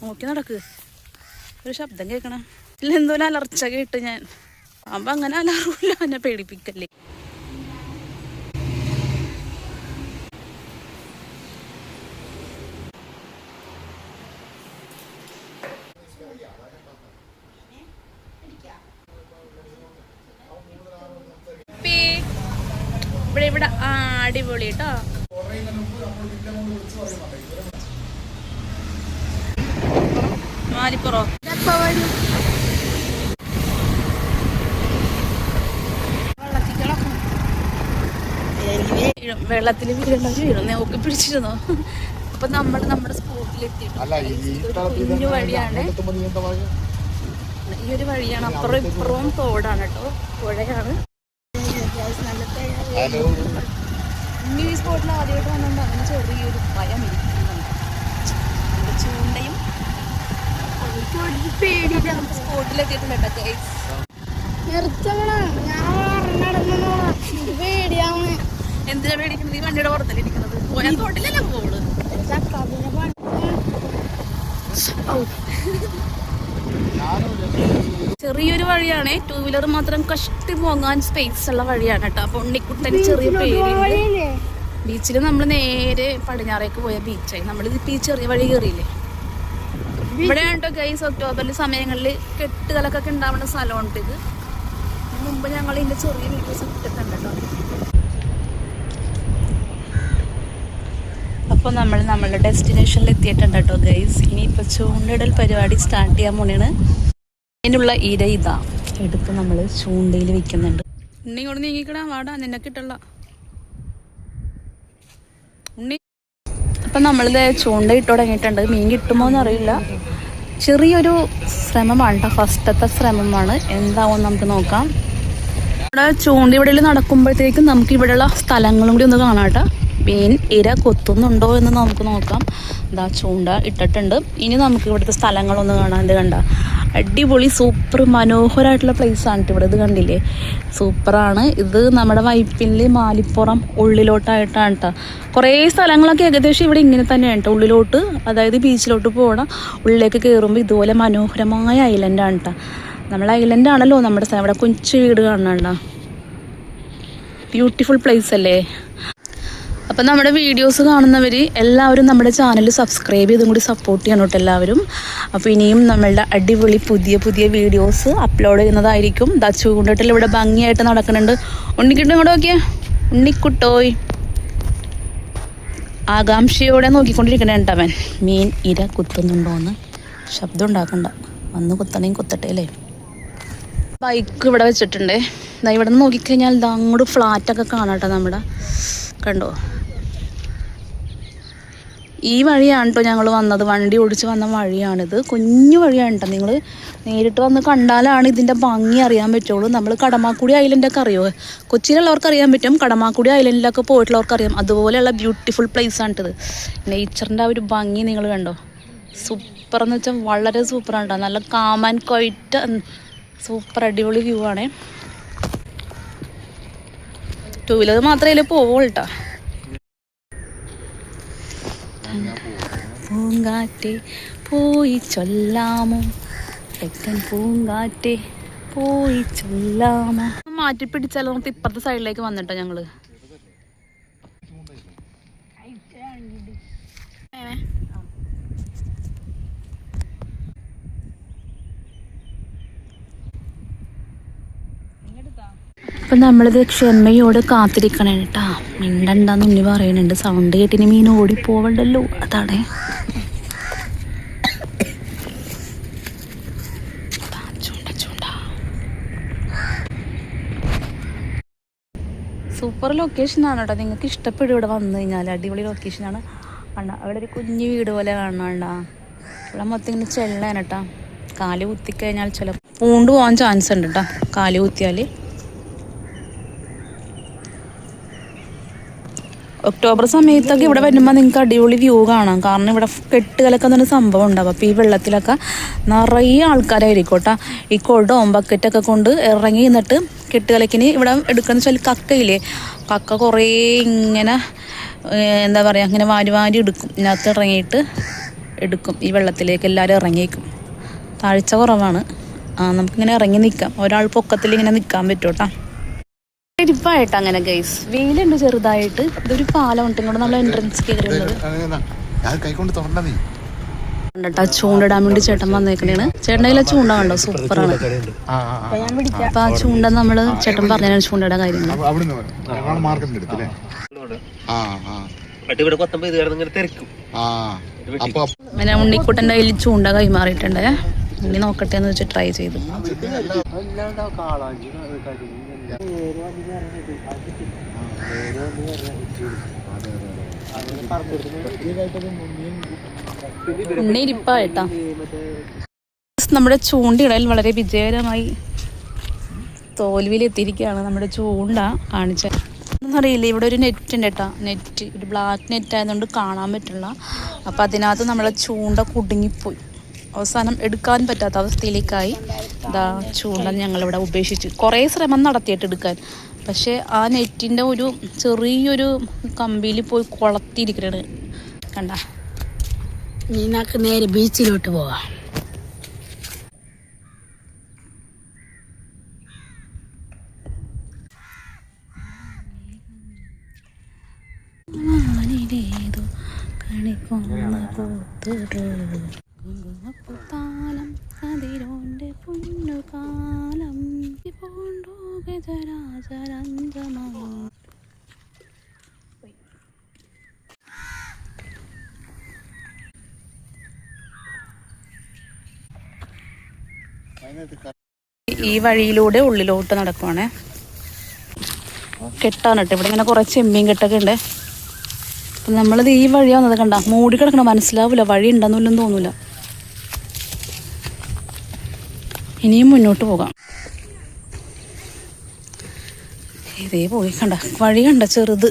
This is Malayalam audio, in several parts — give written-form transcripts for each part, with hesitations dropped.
നോക്കി നടക്ക്. ഒരു ശബ്ദം കേൾക്കണം. ഇല്ലെന്തോ അലർച്ച കേട്ട് ഞാൻ. അപ്പം അങ്ങനെ അലറില്ല, എന്നെ പേടിപ്പിക്കല്ലേ. ഇവിടെ അടിപൊളി കേട്ടോ. മാലിപ്പുറോ വെള്ളത്തിൽ വീഴും നോക്കി പിടിച്ചിരുന്നോ. അപ്പൊ നമ്മുടെ സ്പോട്ടിലെത്തിയിട്ടു. ഇനി വഴിയാണ്, ഈ ഒരു വഴിയാണ്. അപ്പുറം ഇപ്പുറവും തോടാണ് കേട്ടോ, പുഴയാണ്. ഈ സ്പോട്ടിൽ ആദ്യമായിട്ട് വന്നുകൊണ്ട് അങ്ങനെ ചെറിയൊരു ഭയം ഇരിക്കുന്നുണ്ട്. ചൂണ്ടയും സ്പോട്ടിലെത്തിയിട്ടുണ്ട് കേട്ടോ. എന്തിനാ പേടിക്കുന്നത്? ഈ വണ്ടിയുടെ പുറത്തല്ലേ ഇരിക്കുന്നത്. പോയാൽ തോട്ടിലല്ലേ പോള്. ചെറിയൊരു വഴിയാണ്, 2 വീലർ മാത്രം കഷ്ടി പോകാൻ സ്പേസ് ഉള്ള വഴിയാണ് കേട്ടോ. അപ്പൊ ഉണ്ണിക്കുട്ടന് ചെറിയ പേടിയുണ്ട്. ബീച്ചിൽ നമ്മൾ നേരെ പടിഞ്ഞാറേക്ക് പോയ ബീച്ചായി. നമ്മളിതിപ്പോ ഈ ചെറിയ വഴി കയറിയില്ലേ. ഇവിടെയാണ് കേട്ടോ ഗൈസ് ഒക്ടോബറിൽ സമയങ്ങളിൽ കെട്ടുകലൊക്കെ ഉണ്ടാവുന്ന സ്ഥലമുണ്ട് ഇത്. മുമ്പ് ഞങ്ങൾ ഇതിന്റെ ചെറിയ വീഡിയോസ് ഇട്ടിട്ടുണ്ട് കേട്ടോ. അപ്പോൾ നമ്മൾ നമ്മളുടെ ഡെസ്റ്റിനേഷനിൽ എത്തിയിട്ടുണ്ട് കേട്ടോ ഗൈസ്. ഇനിയിപ്പോൾ ചൂണ്ടയിടൽ പരിപാടി സ്റ്റാർട്ട് ചെയ്യാൻ പോണെയാണ്. അതിനുള്ള ഇര ഇതാ എടുത്ത് നമ്മൾ ചൂണ്ടയിൽ വെക്കുന്നുണ്ട്. ഉണ്ണി കൊണ്ട് നീങ്ങിക്കടാ, വാടാ, നിന്നെ കിട്ടുള്ള ഉണ്ണി. അപ്പം നമ്മളിത് ചൂണ്ട ഇട്ട് തുടങ്ങിയിട്ടുണ്ട്. മീൻ കിട്ടുമോ എന്നറിയില്ല. ചെറിയൊരു ശ്രമമാണ് കേട്ടോ, ഫസ്റ്റത്തെ ശ്രമമാണ്. എന്താവും നമുക്ക് നോക്കാം. ഇവിടെ ചൂണ്ടയിടൽ നടക്കുമ്പോഴത്തേക്കും നമുക്ക് ഇവിടെയുള്ള സ്ഥലങ്ങളും കൂടി ഒന്ന് കാണാം കേട്ടോ. മീൻ ഇര കൊത്തുന്നുണ്ടോ എന്ന് നമുക്ക് നോക്കാം. ഇതാ ചൂണ്ട ഇട്ടിട്ടുണ്ട്. ഇനി നമുക്ക് ഇവിടുത്തെ സ്ഥലങ്ങളൊന്ന് കാണാണ്ട്. കണ്ട അടിപൊളി സൂപ്പർ മനോഹരമായിട്ടുള്ള പ്ലേസാണ് ഇവിടെ. ഇത് കണ്ടില്ലേ, സൂപ്പറാണ്. ഇത് നമ്മുടെ വൈപ്പിനിൽ മാലിപ്പുറം ഉള്ളിലോട്ടായിട്ടാണ് കേട്ടോ. കുറേ സ്ഥലങ്ങളൊക്കെ ഏകദേശം ഇവിടെ ഇങ്ങനെ തന്നെയാണ് കേട്ടോ. ഉള്ളിലോട്ട്, അതായത് ബീച്ചിലോട്ട് പോകണം. ഉള്ളിലേക്ക് കയറുമ്പോൾ ഇതുപോലെ മനോഹരമായ ഐലൻഡാണ് കേട്ടോ. നമ്മളെ ഐലൻഡാണല്ലോ നമ്മുടെ സ്ഥലം. ഇവിടെ കൊച്ചു വീട് കാണണ്ട, ബ്യൂട്ടിഫുൾ പ്ലേസ് അല്ലേ. അപ്പം നമ്മുടെ വീഡിയോസ് കാണുന്നവർ എല്ലാവരും നമ്മുടെ ചാനൽ സബ്സ്ക്രൈബ് ചെയ്തും കൂടി സപ്പോർട്ട് ചെയ്യണം കേട്ടോ എല്ലാവരും. അപ്പോൾ ഇനിയും നമ്മളുടെ അടിപൊളി പുതിയ പുതിയ വീഡിയോസ് അപ്ലോഡ് ചെയ്യുന്നതായിരിക്കും. ദാ ചൂണ്ടട്ടിൽ ഇവിടെ ഭംഗിയായിട്ട് നടക്കുന്നുണ്ട്. ഉണ്ണിക്കുട്ടും കൂടെ നോക്കിയേ, ഉണ്ണിക്കുട്ടോയ് ആകാംക്ഷയോടെ നോക്കിക്കൊണ്ടിരിക്കണേ കേട്ടോ അവൻ. മീൻ ഇര കുത്തുന്നുണ്ടോയെന്ന്. ശബ്ദം ഉണ്ടാക്കണ്ട, വന്ന് കുത്തണേയും കുത്തട്ടെ അല്ലേ. ബൈക്ക് ഇവിടെ വെച്ചിട്ടുണ്ടേ. ഇവിടെ നിന്ന് നോക്കിക്കഴിഞ്ഞാൽ ഇതാ അങ്ങോട്ട് ഫ്ലാറ്റൊക്കെ കാണാം കേട്ടോ നമ്മുടെ. കണ്ടോ, ഈ വഴിയാണ് കേട്ടോ ഞങ്ങൾ വന്നത്. വണ്ടി ഓടിച്ച് വന്ന വഴിയാണിത്. കുഞ്ഞു വഴിയാണ് കേട്ടോ. നിങ്ങൾ നേരിട്ട് വന്ന് കണ്ടാലാണ് ഇതിൻ്റെ ഭംഗി അറിയാൻ പറ്റുള്ളൂ. നമ്മൾ കടമാക്കുടി ഐലൻഡൊക്കെ അറിയുമോ? കൊച്ചിയിലുള്ളവർക്ക് അറിയാൻ പറ്റും, കടമാക്കുടി ഐലൻഡിലൊക്കെ പോയിട്ടുള്ളവർക്ക് അറിയാം. അതുപോലെയുള്ള ബ്യൂട്ടിഫുൾ പ്ലേസാണിത്. നേച്ചറിൻ്റെ ആ ഒരു ഭംഗി നിങ്ങൾ കണ്ടോ. സൂപ്പറെന്ന് വെച്ചാൽ വളരെ സൂപ്പറാണ് കേട്ടോ. നല്ല കാം ആൻഡ് ക്വൈറ്റ് സൂപ്പർ അടിപൊളി വ്യൂ ആണേ. 2 വീലർ മാത്രമേ പോവുള്ളൂ കേട്ടോ. പൂങ്കാറ്റെ പോയി ചൊല്ലാമോ, തെക്കൻ പൂങ്കാറ്റെ പോയി ചൊല്ലാമോ. മാറ്റി പിടിച്ചാലോ നമുക്ക് ഇപ്പുറത്തെ സൈഡിലേക്ക് വന്നിട്ടോ ഞങ്ങള്. അപ്പം നമ്മളിത് ക്ഷമയോട് കാത്തിരിക്കണേ കേട്ടാ. മിണ്ടണ്ടെന്ന് ഉണ്ണി പറയുന്നുണ്ട്. സൗണ്ട് കേട്ടിന് മീൻ ഓടിപ്പോവണ്ടല്ലോ, അതാണേ. സൂപ്പർ ലൊക്കേഷനാണ് കേട്ടോ. നിങ്ങൾക്ക് ഇഷ്ടപ്പെടും ഇവിടെ വന്നു കഴിഞ്ഞാൽ. അടിപൊളി ലൊക്കേഷനാണ്. കണ്ട അവിടെ ഒരു കുഞ്ഞു വീട് പോലെ കാണണ്ട. ഇവിടെ മൊത്തം ഇങ്ങനെ ചെള്ളാണ് കേട്ടോ. കാല് കുത്തിക്കഴിഞ്ഞാൽ ചില പൂണ്ടു പോകാൻ ചാൻസ് ഉണ്ട് കേട്ടോ. കാല് കുത്തിയാൽ ഒക്ടോബർ സമയത്തൊക്കെ ഇവിടെ വരുമ്പോൾ നിങ്ങൾക്ക് അടിപൊളി വ്യൂ കാണാം. കാരണം ഇവിടെ കെട്ടുകലൊക്കെ എന്നൊരു സംഭവം ഉണ്ടാവും. അപ്പോൾ ഈ വെള്ളത്തിലൊക്കെ നിറയെ ആൾക്കാരായിരിക്കും കേട്ടോ. ഈ കുടവും ബക്കറ്റൊക്കെ കൊണ്ട് ഇറങ്ങി നിന്നിട്ട് കെട്ടുകലക്കിന് ഇവിടെ എടുക്കുന്ന വെച്ചാൽ കക്കയില്ലേ, കക്ക കുറേ ഇങ്ങനെ എന്താ പറയുക, അങ്ങനെ വാരി വാരി എടുക്കും. ഇതിനകത്ത് ഇറങ്ങിയിട്ട് എടുക്കും. ഈ വെള്ളത്തിലേക്ക് എല്ലാവരും ഇറങ്ങിയേക്കും. താഴ്ച കുറവാണ്, നമുക്കിങ്ങനെ ഇറങ്ങി നിൽക്കാം. ഒരാൾ പൊക്കത്തിൽ ഇങ്ങനെ നിൽക്കാൻ പറ്റും കേട്ടോ. ഇരിപ്പായിട്ട് അങ്ങനെ ഗൈസ്, വെയിലുണ്ട് ചെറുതായിട്ട്. ഇതൊരു പാലം ഉണ്ട്, ഇങ്ങോട്ട് നമ്മൾ എൻട്രൻസ് കയറുന്നത് കേട്ടോ. ചൂണ്ടിടാൻ വേണ്ടി ചേട്ടൻ വന്നേക്കണേണ്. ചേട്ടൻ്റെ ചൂണ്ട കണ്ടോ, സൂപ്പറാണ്. അപ്പൊ ആ ചൂണ്ട നമ്മള് ചേട്ടൻ പറഞ്ഞാണ് ചൂണ്ടയുടെ കാര്യങ്ങൾ. അങ്ങനെ ഉണ്ണിക്കുട്ടൻ്റെ കയ്യിൽ ചൂണ്ട കൈമാറിയിട്ടുണ്ട്. ഉണ്ണി നോക്കട്ടെ എന്ന് വെച്ച് ട്രൈ ചെയ്തു. ഉണ്ണിരിപ്പായിട്ടാ. നമ്മുടെ ചൂണ്ടയിടൽ വളരെ വിജയകരമായി തോൽവിയിലെത്തിയിരിക്കുകയാണ്. നമ്മുടെ ചൂണ്ട കാണിച്ചത് എന്നറിയില്ല. ഇവിടെ ഒരു നെറ്റ് ഉണ്ട് കേട്ടോ, നെറ്റ് ഒരു ബ്ലാക്ക് നെറ്റ് ആയതുകൊണ്ട് കാണാൻ പറ്റില്ല. അപ്പം അതിനകത്ത് നമ്മളെ ചൂണ്ട കുടുങ്ങിപ്പോയി. അവസാനം എടുക്കാൻ പറ്റാത്ത അവസ്ഥയിലേക്കായി. ഇതാ ചൂണ്ട ഞങ്ങളിവിടെ ഉപേക്ഷിച്ചു. കുറേ ശ്രമം നടത്തിയിട്ട് എടുക്കാൻ, പക്ഷേ ആ നെറ്റിൻ്റെ ഒരു ചെറിയൊരു കമ്പിയിൽ പോയി കൊളത്തിയിരിക്കണത് കണ്ട. നമുക്ക് നേരെ ബീച്ചിലോട്ട് പോവാം. ഈ വഴിയിലൂടെ ഉള്ളിലോട്ട് നടക്കുവാണേ. കെട്ടാണ് കേട്ടോ, ഇവിടെ ഇങ്ങനെ കുറേ ചെമ്മീൻ കെട്ടൊക്കെ ഉണ്ട്. അപ്പം നമ്മളിത് ഈ വഴിയാ വന്നത് കണ്ട, മൂടി കിടക്കണം, മനസ്സിലാവില്ല, വഴി ഉണ്ടെന്നില്ലെന്ന് തോന്നൂല. ഇനിയും മുന്നോട്ട് പോകാം. ഇതേ പോയി കണ്ട, വഴി കണ്ട ചെറുത്.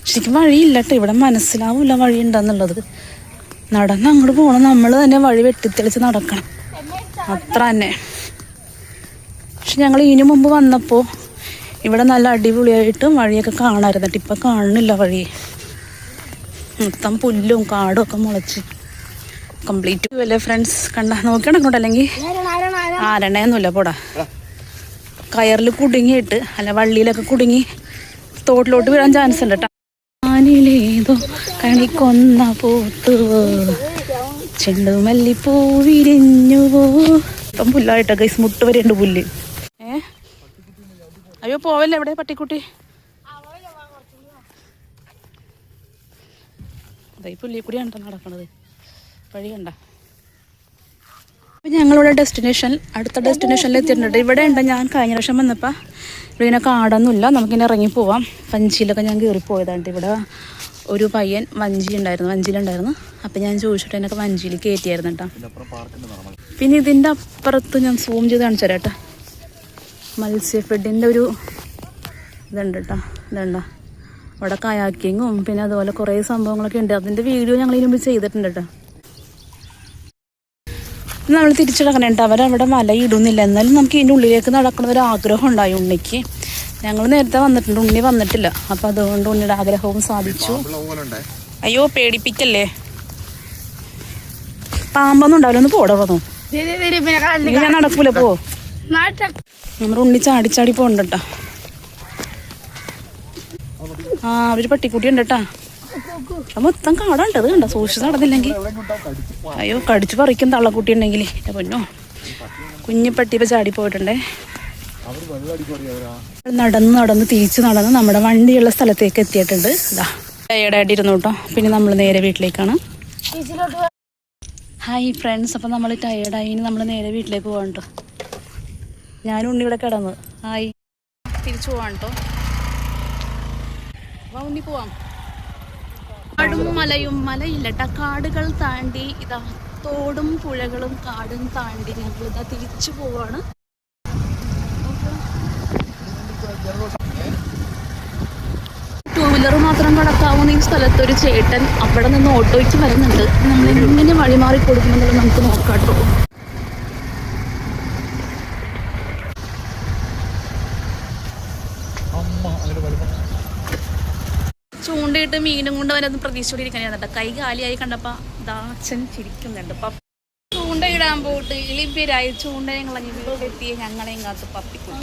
ശരിക്കും വഴിയില്ല കേട്ടോ, ഇവിടെ മനസ്സിലാവില്ല വഴി ഉണ്ടെന്നുള്ളത്. നടന്ന് അങ്ങോട്ട് പോകണം, നമ്മൾ തന്നെ വഴി വെട്ടിത്തെളിച്ച് നടക്കണം, അത്ര തന്നെ. പക്ഷെ ഞങ്ങൾ ഇതിനു മുമ്പ് വന്നപ്പോൾ ഇവിടെ നല്ല അടിപൊളിയായിട്ട് വഴിയൊക്കെ കാണാമായിരുന്നു കേട്ടോ. ഇപ്പം കാണുന്നില്ല വഴി, മൊത്തം പുല്ലും കാടും ഒക്കെ മുളച്ച് കംപ്ലീറ്റ് അല്ലേ ഫ്രണ്ട്സ്. കണ്ട നോക്കി നടക്കണ്ട, അല്ലെങ്കിൽ ആരണയൊന്നുമില്ല പോടാ. കയറിൽ കുടുങ്ങിയിട്ട് അല്ല വള്ളിയിലൊക്കെ കുടുങ്ങി തോട്ടിലോട്ട് വീഴാൻ ചാൻസ് ഉണ്ട് കേട്ടോ. ആനിലേതോ കണിക്കൊന്ന പൂത്തുവോ ചെണ്ടുമല്ലിപ്പൂ വിരിഞ്ഞുവോ. ഇപ്പം പുല്ലായിട്ടോ ഗൈസ്, മുട്ട് വരെ ഉണ്ട് പുല്ല്. അയ്യോ പോവല്ലേ, എവിടെ പട്ടിക്കുട്ടി? ഈ പുല്ലിൽ കൂടിയാണ് നടക്കണത്, വഴി കണ്ട. അപ്പം ഞങ്ങളിവിടെ അടുത്ത ഡെസ്റ്റിനേഷനിൽ എത്തിയിട്ടുണ്ട്. ഇവിടെ ഉണ്ട്, ഞാൻ കഴിഞ്ഞ പ്രാവശ്യം വന്നപ്പോൾ ഇവിടെ ഇങ്ങനെ കാടൊന്നുമില്ല, നമുക്കിങ്ങനെ ഇറങ്ങി പോവാം. വഞ്ചിയിലൊക്കെ ഞാൻ കയറിപ്പോയതാണ്. ഇവിടെ ഒരു പയ്യൻ വഞ്ചിയിലുണ്ടായിരുന്നു. അപ്പം ഞാൻ ചോദിച്ചിട്ട് എന്നൊക്കെ വഞ്ചിയിൽ കയറ്റിയായിരുന്നു കേട്ടോ. പിന്നെ ഇതിൻ്റെ അപ്പുറത്ത് ഞാൻ സൂം ചെയ്ത് കാണിച്ചു തരാം കേട്ടോ. മത്സ്യഫെഡിൻ്റെ ഒരു ഇതുണ്ട് കേട്ടോ, ഇതുണ്ടോ അവിടെ കയാക്കിങ്ങും പിന്നെ അതുപോലെ കുറേ സംഭവങ്ങളൊക്കെ ഉണ്ട്. അതിൻ്റെ വീഡിയോ ഞങ്ങൾ ഇതിന് മുമ്പ് ചെയ്തിട്ടുണ്ട് കേട്ടോ. നമ്മൾ തിരിച്ചടക്കണം കേട്ടോ. അവരവിടെ മല ഇടുന്നില്ല, എന്നാലും നമുക്ക് ഇതിൻ്റെ ഉള്ളിലേക്ക് നടക്കുന്ന ഒരു ആഗ്രഹം ഉണ്ടായി ഉണ്ണിക്ക്. ഞങ്ങൾ നേരത്തെ വന്നിട്ടുണ്ട്, ഉണ്ണി വന്നിട്ടില്ല. അപ്പം അതുകൊണ്ട് ഉണ്ണിയുടെ ആഗ്രഹവും സാധിച്ചു. അയ്യോ പേടിപ്പിക്കല്ലേ, പാമ്പൊന്നും ഉണ്ടാവില്ല, ഒന്ന് പോടാ വന്നു. ഞാൻ നടക്കൂല, പോ. നമ്മുടെ ഉണ്ണി ചാടി പോകണ്ട കേട്ടോ. ഒരു പട്ടിക്കുട്ടി ഉണ്ട് കേട്ടാ. മൊത്തം കാടുണ്ട്, അത് കണ്ട, സൂക്ഷിച്ച് നടന്നില്ലെങ്കിൽ അയ്യോ കടിച്ചു പറിക്കും തള്ളക്കുട്ടി ഉണ്ടെങ്കിൽ. പൊന്നോ, കുഞ്ഞു പട്ടി ഇപ്പം ചാടി പോയിട്ടുണ്ടേ. നടന്ന് തിരിച്ച് നടന്ന് നമ്മുടെ വണ്ടിയുള്ള സ്ഥലത്തേക്ക് എത്തിയിട്ടുണ്ട്. ഇതാ ടയേർഡായിട്ട് ഇരുന്നു കേട്ടോ. പിന്നെ നമ്മൾ നേരെ വീട്ടിലേക്കാണ്. ഹായ് ഫ്രണ്ട്സ്, അപ്പം നമ്മൾ ടയേർഡായി, നമ്മൾ നേരെ വീട്ടിലേക്ക് പോകാൻ കേട്ടോ. ഞാനും ഉണ്ണി ഇവിടെ കിടന്ന്. ഹായ്, തിരിച്ചു പോവാൻ കേട്ടോ. ഉണ്ണി പോവാം. കാടും മലയും, മലയില്ലട്ട കാടുകൾ താണ്ടി ഇതാ തോടും പുഴകളും കാടും താണ്ടി ഞങ്ങൾ ഇതാ തിരിച്ചു പോവാണ്. ടൂ വീലർ മാത്രം കടക്കാവുന്ന ഈ സ്ഥലത്ത് ഒരു ചേട്ടൻ അവിടെ നിന്ന് ഓട്ടോയ്ക്ക് വരുന്നുണ്ട്. നമ്മൾ എങ്ങനെ വഴിമാറി കൊടുക്കുമെന്നുള്ളത് നമുക്ക് നോക്കാട്ടോ. ചൂണ്ടയിട്ട് മീനും കൊണ്ട് അവനൊന്നും പ്രതീക്ഷയോടെ ഇരിക്കാനാണ്. കൈ കാലിയായി കണ്ടപ്പോ ദാച്ചൻ ചിരിക്കുന്നുണ്ട്. ചൂണ്ടയിടാൻ പോയിട്ട് ഇളിപ്യരായി ചൂണ്ടയും കളഞ്ഞ് വീട്ടിലെത്തിയ ഞങ്ങളെയും കാത്ത് പപ്പിക്കും.